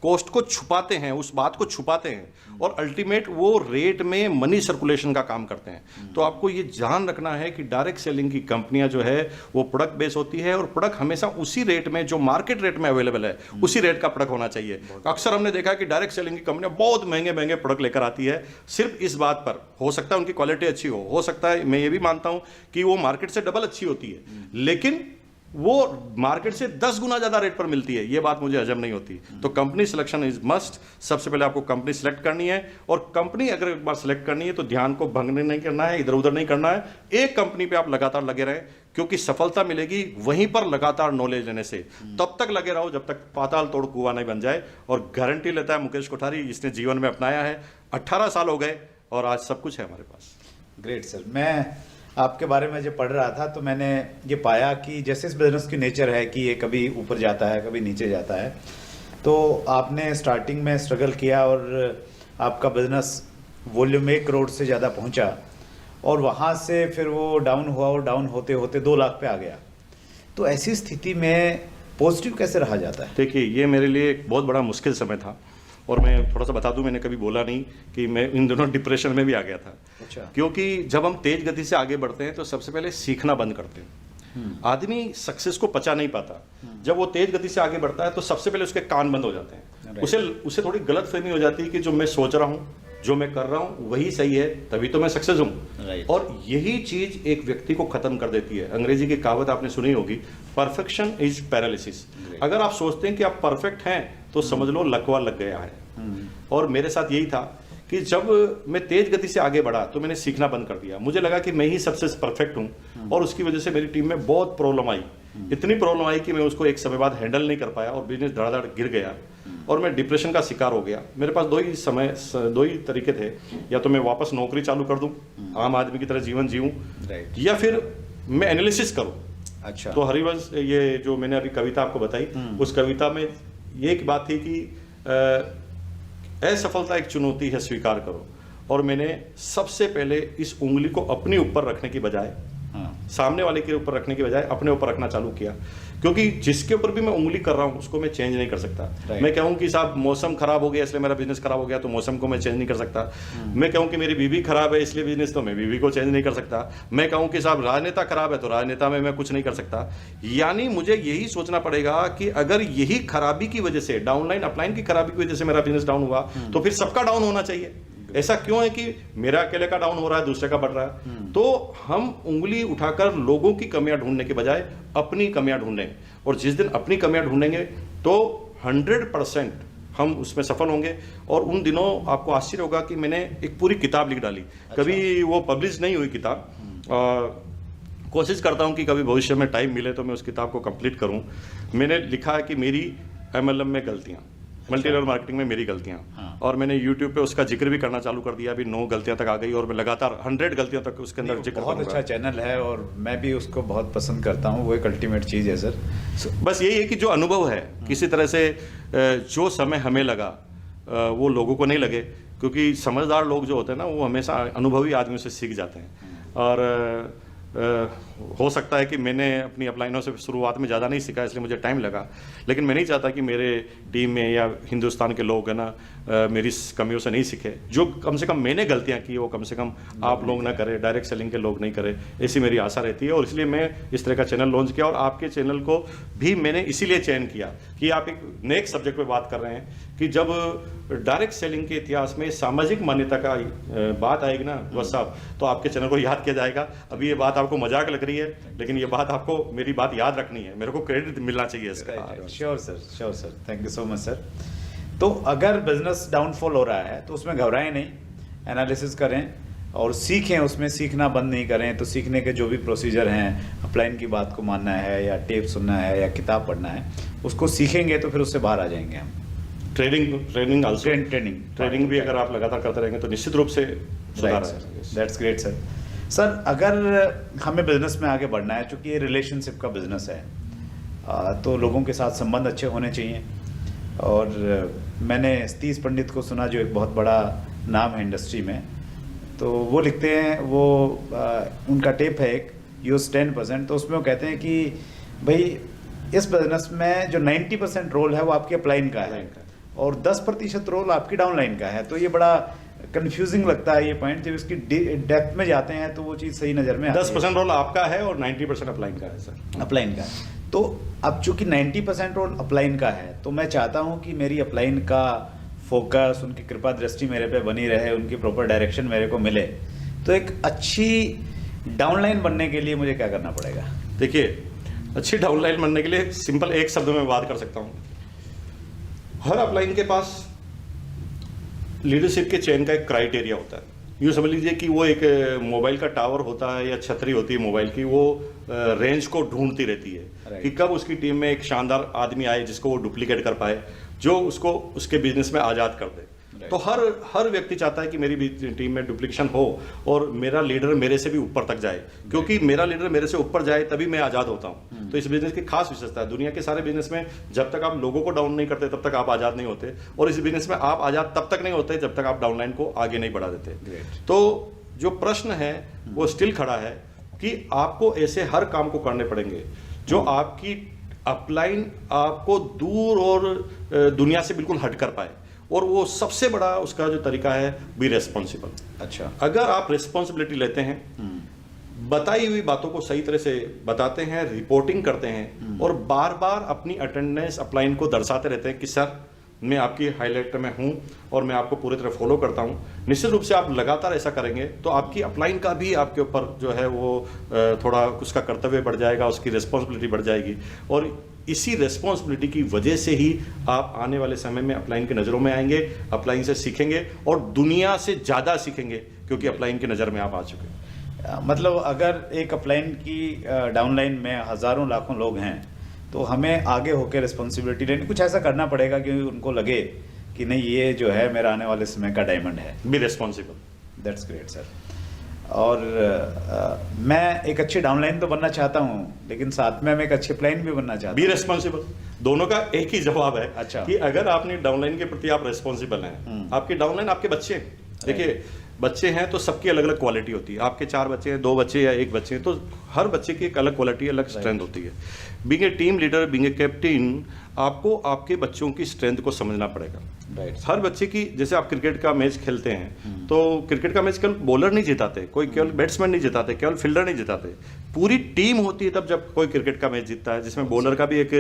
कॉस्ट को छुपाते हैं, उस बात को छुपाते हैं और अल्टीमेट वो रेट में मनी सर्कुलेशन का काम करते हैं। तो आपको ये ध्यान रखना है कि डायरेक्ट सेलिंग की कंपनियां जो है वो प्रोडक्ट बेस होती है और प्रोडक्ट हमेशा उसी रेट में जो मार्केट रेट में अवेलेबल है उसी रेट का प्रोडक्ट होना चाहिए। अक्सर हमने देखा है कि डायरेक्ट सेलिंग की कंपनियां बहुत महंगे महंगे प्रोडक्ट लेकर आती है सिर्फ इस बात पर, हो सकता है उनकी क्वालिटी अच्छी हो सकता है, मैं ये भी मानता हूं कि वो मार्केट से डबल अच्छी होती है, लेकिन वो मार्केट से 10 गुना ज्यादा रेट पर मिलती है, ये बात मुझे हजम नहीं होती। तो कंपनी सिलेक्शन इज मस्ट। सबसे पहले आपको कंपनी सिलेक्ट करनी है और कंपनी अगर एक बार सिलेक्ट करनी है तो ध्यान को भंग नहीं करना है, इधर उधर नहीं करना है। एक कंपनी पे आप लगातार लगे रहें, क्योंकि सफलता मिलेगी वहीं पर लगातार नॉलेज लेने से। तब तक लगे रहो जब तक पाताल तोड़ कुआं नहीं बन जाए। और गारंटी लेता है मुकेश कोठारी, जिसने जीवन में अपनाया है। 18 साल हो गए और आज सब कुछ है हमारे पास। Great sir. मैं आपके बारे में जब पढ़ रहा था तो मैंने ये पाया कि जैसे इस बिजनेस की नेचर है कि ये कभी ऊपर जाता है कभी नीचे जाता है, तो आपने स्टार्टिंग में स्ट्रगल किया और आपका बिजनेस वॉल्यूम 1 करोड़ से ज़्यादा पहुंचा और वहाँ से फिर वो डाउन हुआ और डाउन होते होते 2 लाख पे आ गया। तो ऐसी स्थिति में पॉजिटिव कैसे रहा जाता है? देखिए, ये मेरे लिए एक बहुत बड़ा मुश्किल समय था और मैं थोड़ा सा बता दूं, मैंने कभी बोला नहीं कि मैं इन दोनों डिप्रेशन में भी आ गया था। अच्छा। क्योंकि जब हम तेज गति से आगे बढ़ते हैं तो सबसे पहले सीखना बंद करते हैं। आदमी सक्सेस को पचा नहीं पाता। जब वो तेज गति से आगे बढ़ता है तो सबसे पहले उसके कान बंद हो जाते हैं। उसे थोड़ी गलत फहमी हो जाती है कि जो मैं सोच रहा हूँ, जो मैं कर रहा हूँ वही सही है, तभी तो मैं सक्सेस हूँ। और यही चीज एक व्यक्ति को खत्म कर देती है। अंग्रेजी की कहावत आपने सुनी होगी, परफेक्शन इज पैरालिसिस। अगर आप सोचते हैं कि आप परफेक्ट हैं तो समझ लो लकवा लग गया है। और मेरे साथ यही था कि जब मैं तेज गति से आगे बढ़ा तो मैंने सीखना बंद कर दिया। मुझे लगा कि मैं ही सबसे परफेक्ट हूं और उसकी वजह से मेरी टीम में बहुत प्रॉब्लम आई। इतनी प्रॉब्लम आई कि मैं उसको एक समय बाद हैंडल नहीं कर पाया और बिजनेस धड़ाधड़ गिर गया और मैं डिप्रेशन का शिकार हो गया। मेरे पास दो ही तरीके थे, या तो मैं वापस नौकरी चालू कर दूं, आम आदमी की तरह जीवन जीऊं, या फिर मैं एनालिसिस करूं। अच्छा। तो हरिवंश, ये जो मैंने अभी कविता आपको बताई, उस कविता में ये एक बात थी कि असफलता एक चुनौती है, स्वीकार करो। और मैंने सबसे पहले इस उंगली को अपने ऊपर रखने की बजाय, सामने वाले के ऊपर रखने की बजाय अपने ऊपर रखना चालू किया। क्योंकि जिसके ऊपर भी मैं उंगली कर रहा हूं उसको मैं चेंज नहीं कर सकता। मैं कहूं कि साहब मौसम खराब हो गया इसलिए मेरा बिजनेस खराब हो गया, तो मौसम को मैं चेंज नहीं कर सकता। मैं कहूं कि मेरी बीवी खराब है इसलिए बिजनेस, तो मैं बीवी को चेंज नहीं कर सकता। मैं कहूं कि साहब राजनेता खराब है तो राजनेता में मैं कुछ नहीं कर सकता। यानी मुझे यही सोचना पड़ेगा कि अगर यही खराबी की वजह से, डाउनलाइन अपलाइन की खराबी की वजह से मेरा बिजनेस डाउन हुआ, तो फिर सबका डाउन होना चाहिए। ऐसा क्यों है कि मेरा अकेले का डाउन हो रहा है, दूसरे का बढ़ रहा है? तो हम उंगली उठाकर लोगों की कमियां ढूंढने के बजाय अपनी कमियां ढूंढें, और जिस दिन अपनी कमियां ढूंढेंगे तो 100% हम उसमें सफल होंगे। और उन दिनों आपको आश्चर्य होगा कि मैंने एक पूरी किताब लिख डाली। कभी वो पब्लिश नहीं हुई किताब। कोशिश करता हूं कि कभी भविष्य में टाइम मिले तो मैं उस किताब को कंप्लीट करूं। मैंने लिखा है कि मेरी MLM में गलतियां, मल्टी लेवल मार्केटिंग में मेरी गलतियां, और मैंने YouTube पे उसका जिक्र भी करना चालू कर दिया। अभी 9 गलतियां तक आ गई और मैं लगातार 100 गलतियां तक उसके अंदर जिक्र बहुत करूंगा। अच्छा चैनल है और मैं भी उसको बहुत पसंद करता हूँ। वो एक अल्टीमेट चीज़ है सर। बस यही है कि जो अनुभव है, किसी तरह से जो समय हमें लगा वो लोगों को नहीं लगे, क्योंकि समझदार लोग जो होते हैं ना वो हमेशा अनुभवी आदमियों से सीख जाते हैं। और हो सकता है कि मैंने अपनी अपलाइनों से शुरुआत में ज़्यादा नहीं सीखा, इसलिए मुझे टाइम लगा। लेकिन मैं नहीं चाहता कि मेरे टीम में या हिंदुस्तान के लोग है ना मेरी कमियों से नहीं सीखे। जो कम से कम मैंने गलतियां की वो कम से कम आप लोग ना करें, डायरेक्ट सेलिंग के लोग नहीं करें, ऐसी मेरी आशा रहती है। और इसलिए मैं इस तरह का चैनल लॉन्च किया। और आपके चैनल को भी मैंने इसीलिए चयन किया कि आप एक नेक्स्ट सब्जेक्ट पे बात कर रहे हैं कि जब डायरेक्ट सेलिंग के इतिहास में सामाजिक मान्यता का बात आएगी ना बस साहब, तो आपके चैनल को याद किया जाएगा। अभी ये बात आपको मजाक लग रही है, लेकिन ये बात आपको मेरी बात याद रखनी है, मेरे को क्रेडिट मिलना चाहिए इसका। Sure sir, thank you so much sir. तो अगर बिजनेस डाउनफॉल हो रहा है तो उसमें घबराएं नहीं, एनालिसिस करें और सीखें, उसमें सीखना बंद नहीं करें। तो सीखने के जो भी प्रोसीजर हैं, अपलाइन की बात को मानना है या टेप सुनना है या किताब पढ़ना है, उसको सीखेंगे तो फिर उससे बाहर आ जाएंगे हम। ट्रेनिंग भी अगर आप लगातार करते रहेंगे तो निश्चित रूप से सुधार आएगा। That's great sir. सर, अगर हमें बिजनेस में आगे बढ़ना है, चूंकि ये रिलेशनशिप का बिजनेस है, तो लोगों के साथ संबंध अच्छे होने चाहिए। और मैंने सतीश पंडित को सुना, जो एक बहुत बड़ा नाम है इंडस्ट्री में, तो वो लिखते हैं, वो उनका टेप है एक यूज 10%, तो उसमें वो कहते हैं कि भाई इस बिजनेस में जो 90% रोल है वो आपके अपलाइन का है और 10% रोल आपकी डाउनलाइन का है। तो ये बड़ा कंफ्यूजिंग लगता है ये पॉइंट, जब इसकी डेप्थ में जाते हैं तो वो चीज़ सही नज़र में आती है। 10% रोल आपका है और 90% अपलाइन का है सर। अपलाइन का है। तो अब चूंकि 90% रोल अपलाइन का है, तो मैं चाहता हूं कि मेरी अपलाइन का फोकस, उनकी कृपा दृष्टि मेरे पे बनी रहे, उनकी प्रॉपर डायरेक्शन मेरे को मिले। तो एक अच्छी डाउनलाइन बनने के लिए मुझे क्या करना पड़ेगा? देखिए, अच्छी डाउनलाइन बनने के लिए सिंपल एक शब्द में बात कर सकता हूँ। हर अपलाइन के पास लीडरशिप के चयन का एक क्राइटेरिया होता है। यूँ समझ लीजिए कि वो एक मोबाइल का टावर होता है या छतरी होती है मोबाइल की, वो रेंज को ढूंढती रहती है कि कब उसकी टीम में एक शानदार आदमी आए जिसको वो डुप्लीकेट कर पाए, जो उसको उसके बिजनेस में आज़ाद कर दे। तो हर व्यक्ति चाहता है कि मेरी टीम में डुप्लीकेशन हो और मेरा लीडर मेरे से भी ऊपर तक जाए, क्योंकि मेरा लीडर मेरे से ऊपर जाए तभी मैं आज़ाद होता हूँ। तो इस बिजनेस की खास विशेषता है। दुनिया के सारे बिजनेस में जब तक आप लोगों को डाउन नहीं करते तब तक आप आज़ाद नहीं होते, और इस बिजनेस में आप आज़ाद तब तक नहीं होते जब तक आप डाउनलाइन को आगे नहीं बढ़ा देते। तो जो प्रश्न है वो स्टिल खड़ा है कि आपको ऐसे हर काम को करने पड़ेंगे जो आपकी अपलाइन आपको दूर और दुनिया से बिल्कुल हट कर पाए, और वो सबसे बड़ा उसका जो तरीका है, बी रेस्पॉन्सिबल। अच्छा, अगर आप रिस्पॉन्सिबिलिटी लेते हैं, बताई हुई बातों को सही तरह से बताते हैं, रिपोर्टिंग करते हैं और बार बार अपनी अटेंडेंस अपलाइन को दर्शाते रहते हैं कि सर मैं आपकी हाईलाइट में हूं और मैं आपको पूरी तरह फॉलो करता हूं, निश्चित रूप से आप लगातार ऐसा करेंगे तो आपकी अपलाइन का भी आपके ऊपर जो है वो थोड़ा उसका कर्तव्य बढ़ जाएगा, उसकी रिस्पॉन्सिबिलिटी बढ़ जाएगी, और इसी रिस्पॉन्सिबिलिटी की वजह से ही आप आने वाले समय में अपलाइन की नज़रों में आएंगे, अपलाइन से सीखेंगे और दुनिया से ज़्यादा सीखेंगे, क्योंकि अपलाइन की नज़र में आप आ चुके हैं। मतलब अगर एक अपलाइन की डाउनलाइन में हज़ारों लाखों लोग हैं, तो हमें आगे होकर रिस्पॉन्सिबिलिटी लेनी, कुछ ऐसा करना पड़ेगा कि उनको लगे कि नहीं, ये जो है मेरा आने वाले समय का डायमंड है। Be responsible. That's great sir. और मैं एक अच्छी डाउनलाइन तो बनना चाहता हूँ, लेकिन साथ में मैं एक अच्छी अपलाइन भी बनना चाहता हूँ। Be responsible. दोनों का एक ही जवाब है। अच्छा, कि अगर आपने डाउनलाइन के प्रति आप रिस्पॉन्सिबल हैं, आपकी डाउनलाइन आपके बच्चे हैं। देखिए, बच्चे हैं तो सबकी अलग अलग क्वालिटी होती है। आपके 4 बच्चे हैं, 2 बच्चे या 1 बच्चे हैं, तो हर बच्चे की एक अलग क्वालिटी, अलग स्ट्रेंथ होती है। Being a team leader, being a captain, आपको आपके बच्चों की स्ट्रेंथ को समझना पड़ेगा। हर बच्चे की, जैसे आप क्रिकेट का मैच खेलते हैं तो क्रिकेट का मैच केवल बॉलर नहीं जिताते, कोई केवल बैट्समैन नहीं जिताते, केवल फील्डर नहीं जिताते, पूरी टीम होती है तब जब कोई क्रिकेट का मैच जीतता है, जिसमें बॉलर का भी एक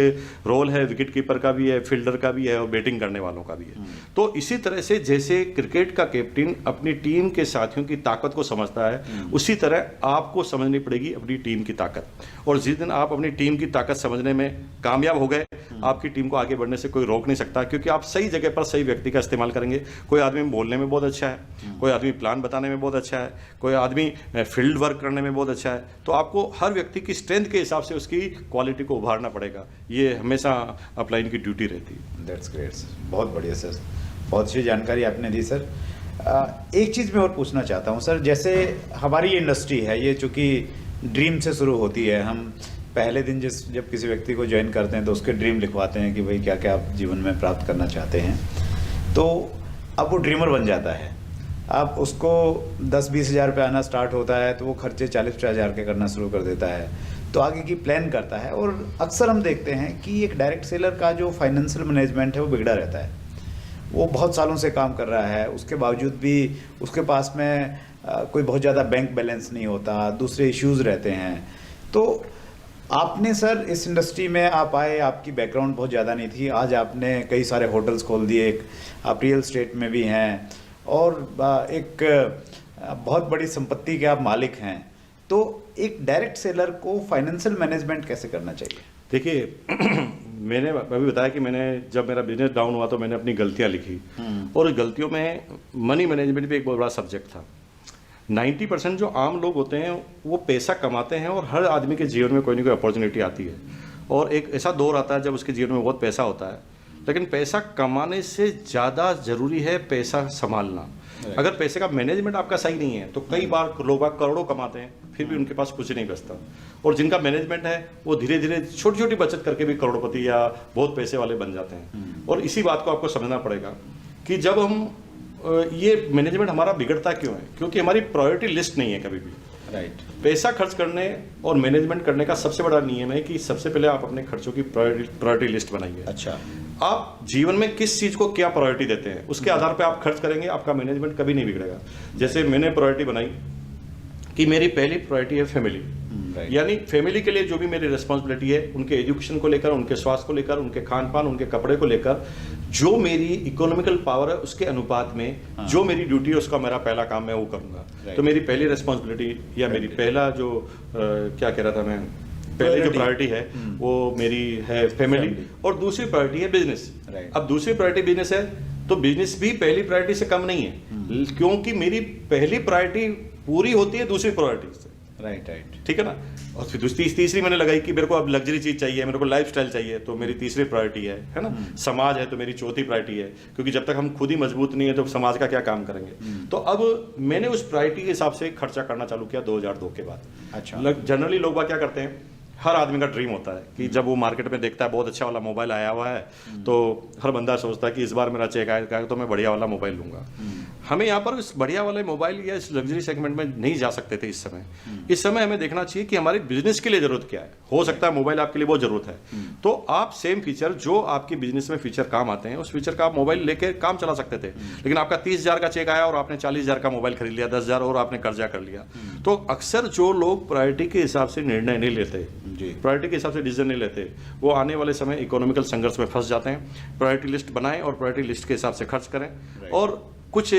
रोल है, विकेट कीपर का भी है, फील्डर का भी है और बैटिंग करने वालों का भी है। तो इसी तरह से जैसे क्रिकेट का कैप्टन अपनी टीम के साथियों की ताकत को समझता है, उसी तरह आपको समझनी पड़ेगी अपनी टीम की ताकत। और जिस दिन आप अपनी टीम की ताकत समझने में कामयाब हो गए, आपकी टीम को आगे बढ़ने से कोई रोक नहीं सकता, क्योंकि आप सही जगह पर सही व्यक्ति का इस्तेमाल करेंगे। कोई आदमी बोलने में बहुत अच्छा है, कोई आदमी प्लान बताने में बहुत अच्छा है, कोई आदमी फील्ड वर्क करने में बहुत अच्छा है, तो आपको हर व्यक्ति की स्ट्रेंथ के हिसाब से उसकी क्वालिटी को उभारना पड़ेगा। ये हमेशा अपलाइन की ड्यूटी रहती है। दैट्स ग्रेट सर, बहुत बढ़िया सर, बहुत अच्छी जानकारी आपने दी सर। एक चीज़ मैं और पूछना चाहता हूँ सर, जैसे हमारी ये इंडस्ट्री है, ये चूँकि ड्रीम से शुरू होती है, हम पहले दिन जब किसी व्यक्ति को ज्वाइन करते हैं तो उसके ड्रीम लिखवाते हैं कि भाई क्या क्या आप जीवन में प्राप्त करना चाहते हैं, तो अब वो ड्रीमर बन जाता है। अब उसको 10-20 हज़ार रुपये आना स्टार्ट होता है तो वो खर्चे 40-50 हज़ार के करना शुरू कर देता है, तो आगे की प्लान करता है। और अक्सर हम देखते हैं कि एक डायरेक्ट सेलर का जो फाइनेंशियल मैनेजमेंट है वो बिगड़ा रहता है। वो बहुत सालों से काम कर रहा है, उसके बावजूद भी उसके पास में कोई बहुत ज़्यादा बैंक बैलेंस नहीं होता, दूसरे इश्यूज़ रहते हैं। तो आपने सर इस इंडस्ट्री में आप आए, आपकी बैकग्राउंड बहुत ज़्यादा नहीं थी, आज आपने कई सारे होटल्स खोल दिए, आप रियल स्टेट में भी हैं और एक बहुत बड़ी संपत्ति के आप मालिक हैं। तो एक डायरेक्ट सेलर को फाइनेंशियल मैनेजमेंट कैसे करना चाहिए? देखिए, मैंने अभी बताया कि मैंने जब मेरा बिजनेस डाउन हुआ तो मैंने अपनी गलतियां लिखी, और गलतियों में मनी मैनेजमेंट भी एक बहुत बड़ा सब्जेक्ट था। 90% जो आम लोग होते हैं वो पैसा कमाते हैं, और हर आदमी के जीवन में कोई ना कोई अपॉर्चुनिटी आती है, और एक ऐसा दौर आता है जब उसके जीवन में बहुत पैसा होता है, लेकिन पैसा कमाने से ज़्यादा ज़रूरी है पैसा संभालना। अगर पैसे का मैनेजमेंट आपका सही नहीं है तो कई बार लोग करोड़ों कमाते हैं फिर भी उनके पास कुछ नहीं बचता, और जिनका मैनेजमेंट है वो धीरे धीरे छोटी छोटी बचत करके भी करोड़पति या बहुत पैसे वाले बन जाते हैं। और इसी बात को आपको समझना पड़ेगा कि जब हम ये मैनेजमेंट हमारा बिगड़ता क्यों है, क्योंकि हमारी प्रायोरिटी लिस्ट नहीं है कभी भी। राइट। पैसा खर्च करने और मैनेजमेंट करने का सबसे बड़ा नियम है कि सबसे पहले आप अपने खर्चों की प्रायोरिटी लिस्ट बनाइए। अच्छा। आप जीवन में किस चीज को क्या प्रायोरिटी देते हैं उसके आधार पे आप खर्च करेंगे, आपका मैनेजमेंट कभी नहीं बिगड़ेगा। जैसे मैंने प्रायोरिटी बनाई कि मेरी पहली प्रायोरिटी है फैमिली, यानी फैमिली के लिए जो भी मेरी रिस्पॉन्सिबिलिटी है, उनके एजुकेशन को लेकर, उनके स्वास्थ्य को लेकर, उनके खान पान, उनके कपड़े को लेकर, जो मेरी इकोनॉमिकल पावर है उसके अनुपात में जो मेरी ड्यूटी है उसका मेरा पहला काम मैं वो करूंगा। तो मेरी पहली रिस्पॉन्सिबिलिटी या मेरी पहला जो क्या कह रहा था मैं, पहले जो प्रायोरिटी है वो मेरी है फैमिली, और दूसरी प्रायोरिटी है बिजनेस। अब दूसरी प्रायोरिटी बिजनेस है तो बिजनेस भी पहली प्रायोरिटी से कम नहीं है, क्योंकि मेरी पहली प्रायोरिटी पूरी होती है दूसरी प्रायोरिटी से। राइट राइट, ठीक है ना। और फिर तीसरी मैंने लगाई कि मेरे को अब लग्जरी चीज चाहिए, मेरे को लाइफस्टाइल चाहिए, तो मेरी तीसरी प्रायोरिटी है ना। समाज है तो मेरी चौथी प्रायोरिटी है, क्योंकि जब तक हम खुद ही मजबूत नहीं है तो समाज का क्या काम करेंगे। तो अब मैंने उस प्रायोरिटी के हिसाब से खर्चा करना चालू किया 2002 के बाद। अच्छा। जनरली लोग क्या करते हैं, हर आदमी का ड्रीम होता है कि जब वो मार्केट में देखता है बहुत अच्छा वाला मोबाइल आया हुआ है तो हर बंदा सोचता है कि इस बार मेरा चेक आएगा तो मैं बढ़िया वाला मोबाइल लूंगा। हमें यहाँ पर इस बढ़िया वाले मोबाइल या इस लग्जरी सेगमेंट में नहीं जा सकते थे इस समय। इस समय हमें देखना चाहिए कि हमारे बिजनेस के लिए जरूरत क्या है। हो सकता है मोबाइल आपके लिए बहुत जरूरत है, तो आप सेम फीचर जो आपके बिजनेस में फीचर काम आते हैं उस फीचर का आप मोबाइल लेके काम चला सकते थे। लेकिन आपका 30,000 का चेक आया और आपने 40,000 का मोबाइल खरीद लिया, 10,000 और आपने कर्जा कर लिया। तो अक्सर जो लोग प्रायोरिटी के हिसाब से निर्णय नहीं लेते, प्रायोरिटी के हिसाब से डिसीजन नहीं लेते, वो आने वाले समय इकोनॉमिकल संघर्ष में फंस जाते हैं। प्रायोरिटी लिस्ट बनाएं और प्रायोरिटी लिस्ट के हिसाब से खर्च करें। और कुछ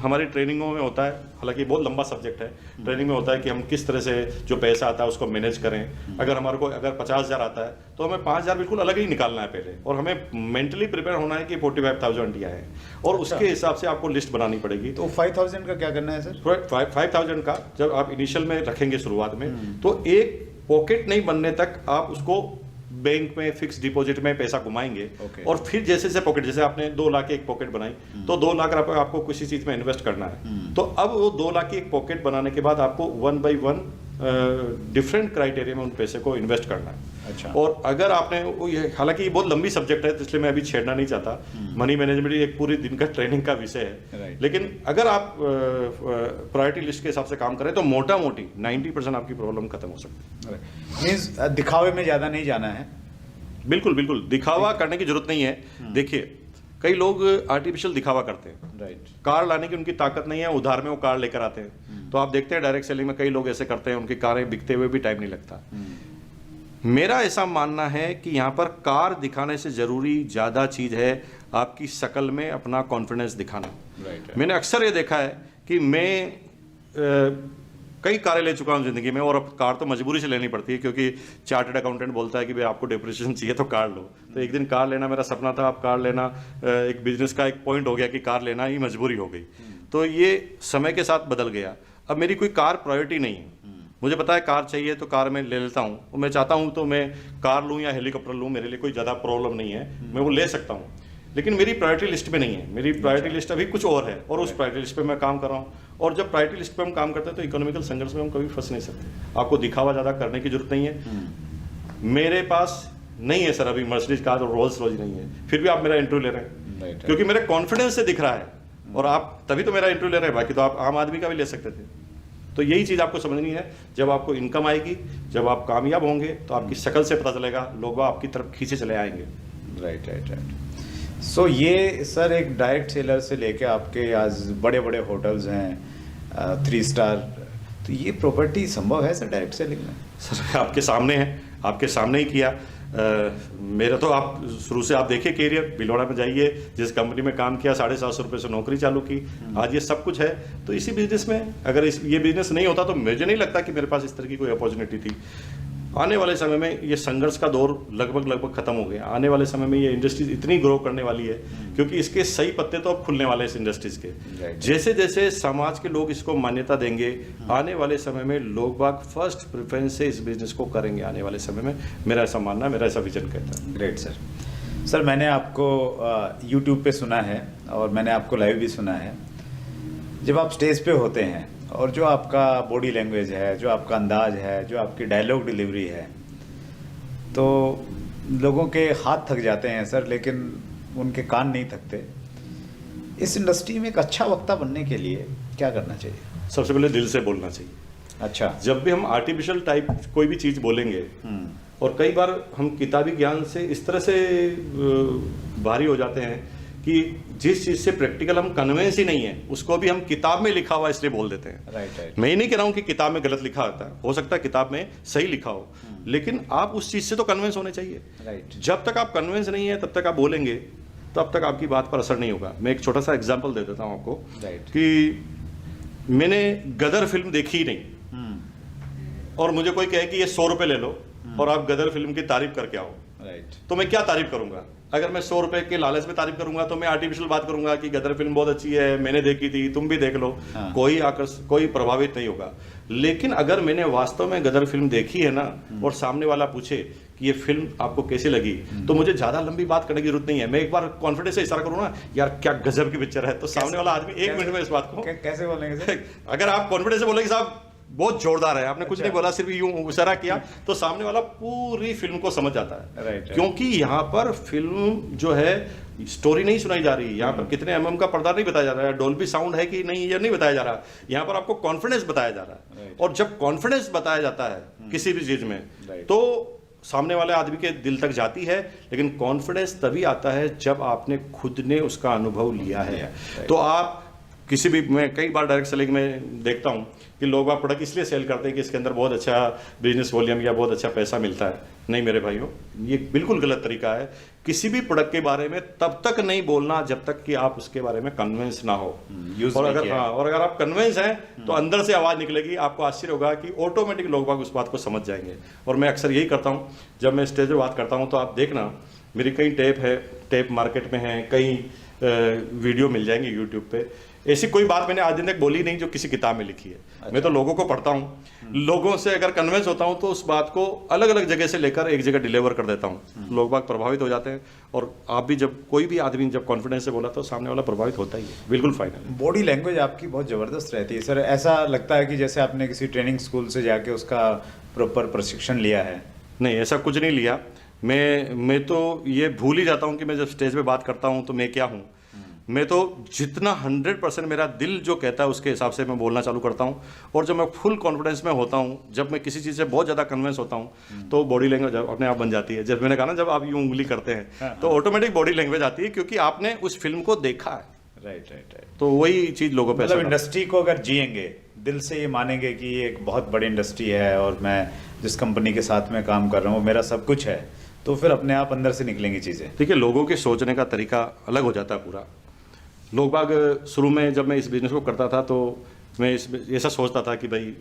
हमारी ट्रेनिंगों में होता है, हालांकि बहुत लंबा सब्जेक्ट है, ट्रेनिंग में होता है कि हम किस तरह से जो पैसा आता है उसको मैनेज करें। अगर हमारे को अगर 50,000 आता है तो हमें 5,000 बिल्कुल अलग ही निकालना है पहले, और हमें मेंटली प्रिपेयर होना है कि 45,000 दिया है, और उसके हिसाब से आपको लिस्ट बनानी पड़ेगी। तो 5,000 का क्या करना है सर? 5,000 का जब आप इनिशियल में रखेंगे शुरुआत में, तो एक पॉकेट नहीं बनने तक आप उसको बैंक में फिक्स डिपॉजिट में पैसा घुमाएंगे। और फिर जैसे से पॉकेट, जैसे आपने 2 लाख की एक पॉकेट बनाई तो 2 लाख आपको किसी चीज में इन्वेस्ट करना है। तो अब वो 2 लाख की एक पॉकेट बनाने के बाद आपको 1 by 1 डिफरेंट क्राइटेरिया में उन पैसे को इन्वेस्ट करना है। अच्छा। और अगर आपने हालांकि ये बहुत लंबी सब्जेक्ट है तो इसलिए मैं अभी छेड़ना नहीं चाहता, मनी मैनेजमेंट एक पूरी दिन का ट्रेनिंग का विषय है। लेकिन अगर आप प्रायोरिटी लिस्ट के हिसाब से काम करें तो मोटा मोटी 90% आपकी प्रॉब्लम खत्म हो सकती है। मींस दिखावे में ज्यादा नहीं जाना है। बिल्कुल बिल्कुल, दिखावा करने की जरूरत नहीं है। देखिए कई लोग आर्टिफिशियल दिखावा करते हैं। राइट। कार लाने की उनकी ताकत नहीं है, उधार में वो कार लेकर आते हैं। तो आप देखते हैं डायरेक्ट सेलिंग में कई लोग ऐसे करते हैं, उनकी कारें बिकते हुए भी टाइम नहीं लगता। मेरा ऐसा मानना है कि यहाँ पर कार दिखाने से जरूरी ज्यादा चीज है आपकी शकल में अपना कॉन्फिडेंस दिखाना। मैंने अक्सर ये देखा है कि मैं कई कारें ले चुका हूँ जिंदगी में, और अब कार तो मजबूरी से लेनी पड़ती है क्योंकि चार्टर्ड अकाउंटेंट बोलता है कि भाई आपको डिप्रिसिएशन चाहिए तो कार लो। तो एक दिन कार लेना मेरा सपना था, अब कार लेना एक बिजनेस का एक पॉइंट हो गया कि कार लेना ही मजबूरी हो गई। तो ये समय के साथ बदल गया। अब मेरी कोई कार प्रायोरिटी नहीं है, मुझे पता है कार चाहिए तो कार मैं ले लेता हूँ, और मैं चाहता हूँ तो मैं कार लूँ या हेलीकॉप्टर लूँ, मेरे लिए कोई ज़्यादा प्रॉब्लम नहीं है, मैं वो ले सकता हूँ। लेकिन मेरी प्रायोरिटी लिस्ट में नहीं है, मेरी प्रायोरिटी लिस्ट अभी कुछ और है, और उस प्रायोरिटी लिस्ट पे मैं काम कर रहा हूँ। और जब प्रायोरिटी लिस्ट पे हम काम करते हैं तो इकोनॉमिकल संघर्ष में हम कभी फंस नहीं सकते। आपको दिखावा ज़्यादा करने की जरूरत नहीं है। मेरे पास नहीं है सर अभी मर्सिडीज कार और रोल्स रॉयस नहीं है, फिर भी आप मेरा इंटरव्यू ले रहे हैं क्योंकि मेरे कॉन्फिडेंस से दिख रहा है, और आप तभी तो मेरा इंटरव्यू ले रहे हैं, बाकी तो आप आम आदमी का भी ले सकते थे। तो यही चीज़ आपको समझनी है। जब आपको इनकम आएगी, जब आप कामयाब होंगे तो आपकी शक्ल से पता चलेगा, लोग आपकी तरफ खींचे चले आएंगे। Right right right. सो ये सर एक डायरेक्ट सेलर से लेके आपके आज बड़े बड़े होटल्स हैं 3 स्टार, तो ये प्रॉपर्टी संभव है सर डायरेक्ट सेलिंग में? सर आपके सामने है, आपके सामने ही किया। मेरा तो आप शुरू से आप देखिए कैरियर, बिलोड़ा में जाइए, जिस कंपनी में काम किया 750 रुपये से नौकरी चालू की, आज ये सब कुछ है। तो इसी बिजनेस में अगर ये बिजनेस नहीं होता तो मुझे नहीं लगता कि मेरे पास इस तरह की कोई अपॉर्चुनिटी थी। आने वाले समय में ये संघर्ष का दौर लगभग खत्म हो गया। आने वाले समय में ये इंडस्ट्रीज इतनी ग्रो करने वाली है क्योंकि इसके सही पत्ते तो अब खुलने वाले हैं इस इंडस्ट्रीज के। जैसे जैसे समाज के लोग इसको मान्यता देंगे, आने वाले समय में लोग बाग फर्स्ट प्रेफरेंस से इस बिजनेस को करेंगे। आने वाले समय में मेरा ऐसा मानना है, मेरा ऐसा विजन कहता है। Great sir. सर मैंने आपको यूट्यूब पे सुना है और मैंने आपको लाइव भी सुना है। जब आप स्टेज पे होते हैं और जो आपका बॉडी लैंग्वेज है, जो आपका अंदाज है, जो आपकी डायलॉग डिलीवरी है, तो लोगों के हाथ थक जाते हैं सर, लेकिन उनके कान नहीं थकते। इस इंडस्ट्री में एक अच्छा वक्ता बनने के लिए क्या करना चाहिए? सबसे पहले दिल से बोलना चाहिए। अच्छा। जब भी हम आर्टिफिशियल टाइप कोई भी चीज़ बोलेंगे, और कई बार हम किताबी ज्ञान से इस तरह से भारी हो जाते हैं कि जिस चीज़ से प्रैक्टिकल हम कन्वेंस ही नहीं है, उसको भी हम किताब में लिखा हुआ इसलिए बोल देते हैं। राइट। मैं ये नहीं कह रहा हूँ कि किताब में गलत लिखा होता है, हो सकता है किताब में सही लिखा हो, लेकिन आप उस चीज़ से तो कन्वेंस होने चाहिए। राइट। जब तक आप कन्वेंस नहीं है तब तक आप बोलेंगे, तब तक आपकी बात पर असर नहीं होगा। मैं एक छोटा सा एग्जाम्पल दे देता हूँ आपको। राइट। कि मैंने गदर फिल्म देखी ही नहीं, और मुझे कोई कहे कि ये 100 रुपये ले लो और आप गदर फिल्म की तारीफ करके आओ, राइट, तो मैं क्या तारीफ करूंगा? अगर मैं 100 रुपए के लालच में तारीफ करूंगा तो मैं आर्टिफिशियल बात करूंगा कि गदर फिल्म बहुत अच्छी है, मैंने देखी थी, तुम भी देख लो। हाँ। कोई प्रभावित नहीं होगा। लेकिन अगर मैंने वास्तव में गदर फिल्म देखी है ना, और सामने वाला पूछे कि ये फिल्म आपको कैसी लगी, तो मुझे ज्यादा लंबी बात करने की जरूरत नहीं है। मैं एक बार कॉन्फिडेंस से इशारा करूँ ना, यार क्या गजब की पिक्चर है, तो सामने वाला आदमी 1 मिनट में इस बात को कैसे बोलेंगे सर? अगर आप कॉन्फिडेंस से बोलेंगे साहब बहुत जोरदार है, आपने कुछ नहीं बोला, सिर्फ यूं इशारा किया, तो सामने वाला पूरी फिल्म को समझ जाता है। राइट। क्योंकि यहाँ पर फिल्म जो है स्टोरी नहीं सुनाई जा रही, यहाँ पर कितने एमएम का पर्दा नहीं बताया जा रहा है, डोल्बी साउंड है कि नहीं ये नहीं बताया जा रहा, यहाँ पर आपको कॉन्फिडेंस बताया जा रहा है। और जब कॉन्फिडेंस बताया जाता है किसी भी चीज में, तो सामने वाले आदमी के दिल तक जाती है। लेकिन कॉन्फिडेंस तभी आता है जब आपने खुद ने उसका अनुभव लिया है। तो आप किसी भी, मैं कई बार डायरेक्ट सेलिंग में देखता हूँ कि लोग आप प्रोडक्ट इसलिए सेल करते हैं कि इसके अंदर बहुत अच्छा बिजनेस वॉल्यूम या बहुत अच्छा पैसा मिलता है। नहीं मेरे भाइयों, ये बिल्कुल गलत तरीका है। किसी भी प्रोडक्ट के बारे में तब तक नहीं बोलना जब तक कि आप उसके बारे में कन्विंस ना हो। और अगर आप कन्विंस हैं तो अंदर से आवाज़ निकलेगी, आपको आश्चर्य होगा कि ऑटोमेटिक लोग बाग उस बात को समझ जाएंगे। और मैं अक्सर यही करता हूँ, जब मैं स्टेज पर बात करता हूँ तो आप देखना मेरी कई टेप मार्केट में हैं, कई वीडियो मिल जाएंगे यूट्यूब पे। ऐसी कोई बात मैंने आज दिन तक बोली नहीं जो किसी किताब में लिखी है। अच्छा। मैं तो लोगों को पढ़ता हूँ, लोगों से अगर कन्विंस होता हूँ तो उस बात को अलग अलग जगह से लेकर एक जगह डिलीवर कर देता हूँ। लोग बाग प्रभावित हो जाते हैं। और आप भी, जब कोई भी आदमी जब कॉन्फिडेंस से बोला तो सामने वाला प्रभावित होता ही है। बिल्कुल फाइनल। बॉडी लैंग्वेज आपकी बहुत ज़बरदस्त रहती है सर। ऐसा लगता है कि जैसे आपने किसी ट्रेनिंग स्कूल से जाके उसका प्रॉपर प्रशिक्षण लिया है। नहीं, ऐसा कुछ नहीं लिया। मैं तो ये भूल ही जाता हूँ कि मैं जब स्टेज पे बात करता हूँ तो मैं क्या हूँ। मैं तो जितना 100% मेरा दिल जो कहता है उसके हिसाब से मैं बोलना चालू करता हूँ। और जब मैं फुल कॉन्फिडेंस में होता हूँ, जब मैं किसी चीज़ से बहुत ज़्यादा कन्विंस होता हूँ, तो बॉडी लैंग्वेज अपने आप बन जाती है। जब मैंने कहा ना, जब आप यूँ उंगली करते हैं तो ऑटोमेटिक बॉडी लैंग्वेज आती है, क्योंकि आपने उस फिल्म को देखा है। राइट। तो वही चीज़ लोगों पे, मतलब इंडस्ट्री को अगर जिएंगे, दिल से ये मानेंगे कि ये एक बहुत बड़ी इंडस्ट्री है और मैं जिस कंपनी के साथ में काम कर रहा हूँ वो मेरा सब कुछ है, तो फिर अपने आप अंदर से निकलेंगी चीज़ें। देखिए, लोगों के सोचने का तरीका अलग हो जाता है पूरा। लोग बाग शुरू में जब मैं इस बिज़नेस को करता था तो मैं ऐसा सोचता था कि भाई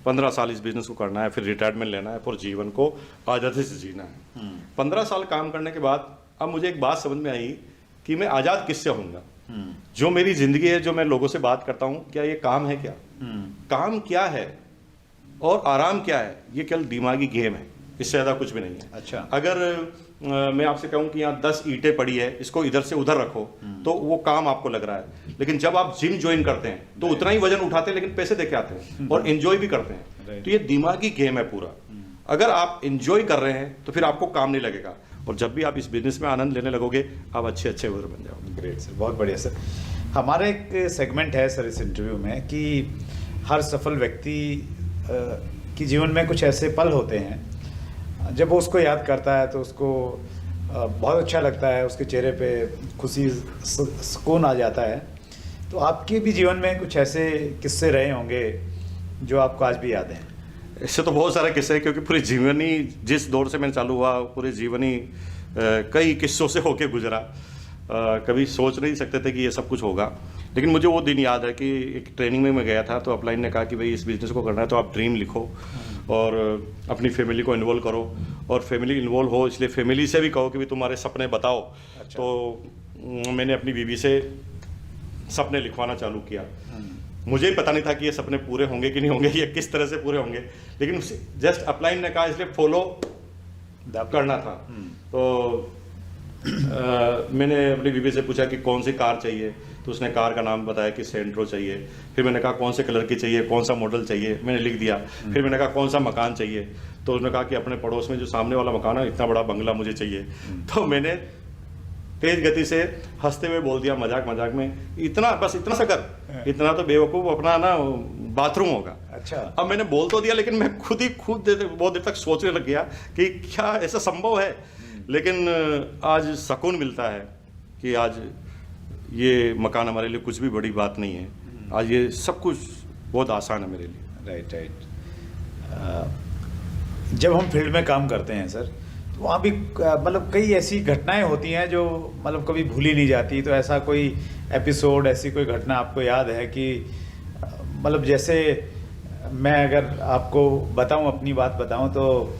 15 साल इस बिज़नेस को करना है, फिर रिटायरमेंट लेना है, फिर जीवन को आज़ादी से जीना है। 15 साल काम करने के बाद अब मुझे एक बात समझ में आई कि मैं आज़ाद किससे होऊंगा। जो मेरी ज़िंदगी है, जो मैं लोगों से बात करता हूँ, क्या ये काम है? क्या काम क्या है और आराम क्या है? ये केवल दिमागी गेम है, इससे ज़्यादा कुछ भी नहीं है। अच्छा। अगर मैं आपसे कहूँ कि यहाँ 10 ईंटें पड़ी है, इसको इधर से उधर रखो, तो वो काम आपको लग रहा है। लेकिन जब आप जिम ज्वाइन करते हैं तो उतना ही वजन उठाते हैं, लेकिन पैसे देके आते हैं और एंजॉय भी करते हैं। तो ये दिमागी गेम है पूरा। अगर आप एंजॉय कर रहे हैं तो फिर आपको काम नहीं लगेगा, और जब भी आप इस बिजनेस में आनंद लेने लगोगे, आप अच्छे उधर बन जाओगे। ग्रेट सर, बहुत बढ़िया सर। हमारा एक सेगमेंट है सर इस इंटरव्यू में कि हर सफल व्यक्ति की जीवन में कुछ ऐसे पल होते हैं जब वो उसको याद करता है तो उसको बहुत अच्छा लगता है, उसके चेहरे पे खुशी सुकून आ जाता है। तो आपके भी जीवन में कुछ ऐसे किस्से रहे होंगे जो आपको आज भी याद हैं? इससे तो बहुत सारे किस्से हैं, क्योंकि पूरी जीवनी, जिस दौर से मैंने चालू हुआ, पूरी जीवनी कई किस्सों से होके गुजरा। कभी सोच नहीं सकते थे कि ये सब कुछ होगा। लेकिन मुझे वो दिन याद है कि एक ट्रेनिंग में मैं गया था, तो अपलाइन ने कहा कि भाई इस बिज़नेस को करना है तो आप ड्रीम लिखो और अपनी फैमिली को इन्वॉल्व करो, और फैमिली इन्वॉल्व हो इसलिए फैमिली से भी कहो कि भाई तुम्हारे सपने बताओ। अच्छा। तो मैंने अपनी बीवी से सपने लिखवाना चालू किया। मुझे पता नहीं था कि ये सपने पूरे होंगे कि नहीं होंगे, ये किस तरह से पूरे होंगे, लेकिन जस्ट अपलाइन ने कहा इसलिए फॉलो करना था। तो मैंने अपनी बीवी से पूछा कि कौन सी कार चाहिए, तो उसने कार का नाम बताया कि सेंट्रो चाहिए। फिर मैंने कहा कौन से कलर की चाहिए, कौन सा मॉडल चाहिए, मैंने लिख दिया। फिर मैंने कहा कौन सा मकान चाहिए, तो उसने कहा कि अपने पड़ोस में जो सामने वाला मकान है इतना बड़ा बंगला मुझे चाहिए। तो मैंने तेज गति से हंसते हुए बोल दिया मजाक में, इतना बस इतना सा कर, इतना तो बेवकूफ़ अपना ना बाथरूम होगा। अच्छा। अब मैंने बोल तो दिया, लेकिन मैं खुद बहुत देर तक सोचने लग गया कि क्या ऐसा संभव है। लेकिन आज सुकून मिलता है कि आज ये मकान हमारे लिए कुछ भी बड़ी बात नहीं है। आज ये सब कुछ बहुत आसान है मेरे लिए। राइट। जब हम फील्ड में काम करते हैं सर, तो वहाँ भी मतलब कई ऐसी घटनाएं होती हैं जो मतलब कभी भूली नहीं जाती। तो ऐसा कोई एपिसोड, ऐसी कोई घटना आपको याद है कि मतलब जैसे मैं अगर आपको बताऊं, अपनी बात बताऊं, तो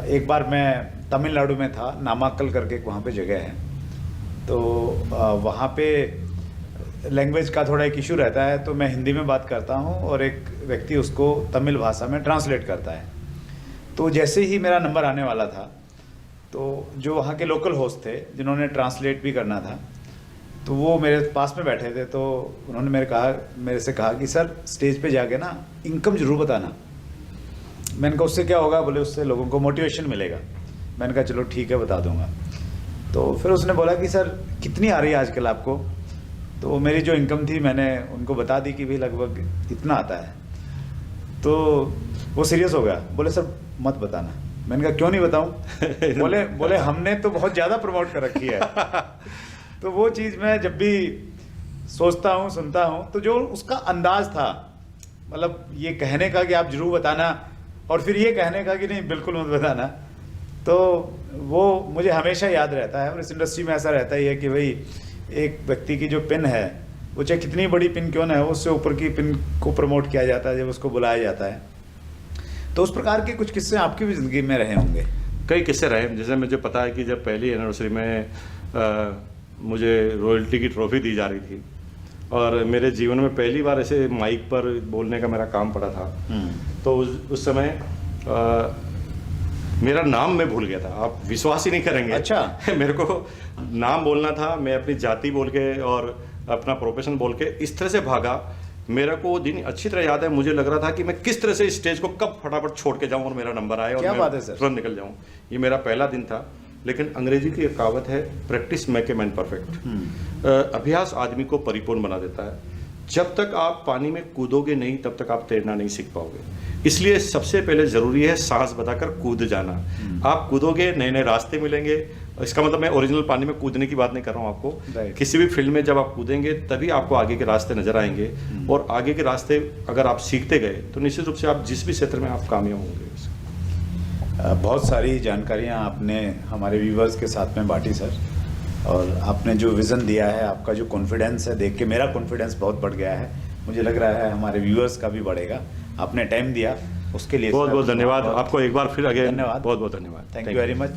एक बार मैं तमिलनाडु में था, नामाक्कल करके वहाँ पे जगह है। तो वहाँ पे लैंग्वेज का थोड़ा एक इशू रहता है, तो मैं हिंदी में बात करता हूँ और एक व्यक्ति उसको तमिल भाषा में ट्रांसलेट करता है। तो जैसे ही मेरा नंबर आने वाला था, तो जो वहाँ के लोकल होस्ट थे जिन्होंने ट्रांसलेट भी करना था, तो वो मेरे पास में बैठे थे। तो उन्होंने मेरे से कहा कि सर स्टेज पे जाके ना इनकम ज़रूर बताना। मैंने कहा उससे क्या होगा? बोले उससे लोगों को मोटिवेशन मिलेगा। मैंने कहा चलो ठीक है, बता दूंगा। तो फिर उसने बोला कि सर कितनी आ रही है आजकल आपको? तो मेरी जो इनकम थी मैंने उनको बता दी कि भाई लगभग इतना आता है। तो वो सीरियस हो गया, बोले सर मत बताना। मैंने कहा क्यों नहीं बताऊं? बोले हमने तो बहुत ज़्यादा प्रमोट कर रखी है। तो वो चीज़ मैं जब भी सोचता हूँ, सुनता हूँ, तो जो उसका अंदाज था, मतलब ये कहने का कि आप जरूर बताना और फिर ये कहने का कि नहीं बिल्कुल मत बताना, तो वो मुझे हमेशा याद रहता है। और इस इंडस्ट्री में ऐसा रहता ही है कि भाई एक व्यक्ति की जो पिन है, वो चाहे कितनी बड़ी पिन क्यों ना है, उससे ऊपर की पिन को प्रमोट किया जाता है जब उसको बुलाया जाता है। तो उस प्रकार के कुछ किस्से आपकी भी ज़िंदगी में रहे होंगे? कई किस्से रहे। जैसे मुझे पता है कि जब पहली एनिवर्सरी में मुझे रॉयल्टी की ट्रॉफी दी जा रही थी, और मेरे जीवन में पहली बार ऐसे माइक पर बोलने का मेरा काम पड़ा था। तो उस समय मेरा नाम मैं भूल गया था, आप विश्वास ही नहीं करेंगे। अच्छा। मेरे को नाम बोलना था, मैं अपनी जाति बोल के और अपना प्रोफेशन बोल के इस तरह से भागा। मेरे को वो दिन अच्छी तरह याद है। मुझे लग रहा था कि मैं किस तरह से स्टेज को कब फटाफट छोड़ के जाऊं और मेरा नंबर आए और क्या मैं बात है सर? तुरंत निकल जाऊं। ये मेरा पहला दिन था। लेकिन अंग्रेजी की एक कहावत है, practice make a man perfect. अभ्यास आदमी को परिपूर्ण बना देता है। जब तक आप पानी में कूदोगे नहीं, तब तक आप तैरना नहीं सीख पाओगे। इसलिए सबसे पहले जरूरी है सांस बताकर कूद जाना। आप कूदोगे, नए नए रास्ते मिलेंगे। इसका मतलब मैं ओरिजिनल पानी में कूदने की बात नहीं कर रहा हूँ आपको। किसी भी फील्ड में जब आप कूदेंगे तभी आपको आगे के रास्ते नजर आएंगे, और आगे के रास्ते अगर आप सीखते गए तो निश्चित रूप से आप जिस भी क्षेत्र में आप कामयाब होंगे। बहुत सारी जानकारियाँ आपने हमारे व्यूवर्स के साथ में बांटी सर, और आपने जो विज़न दिया है, आपका जो कॉन्फिडेंस है, देख के मेरा कॉन्फिडेंस बहुत बढ़ गया है। मुझे लग रहा है हमारे व्यूवर्स का भी बढ़ेगा। आपने टाइम दिया उसके लिए बहुत बहुत धन्यवाद आपको एक बार फिर। अगेन धन्यवाद, बहुत बहुत धन्यवाद। Thank you very much.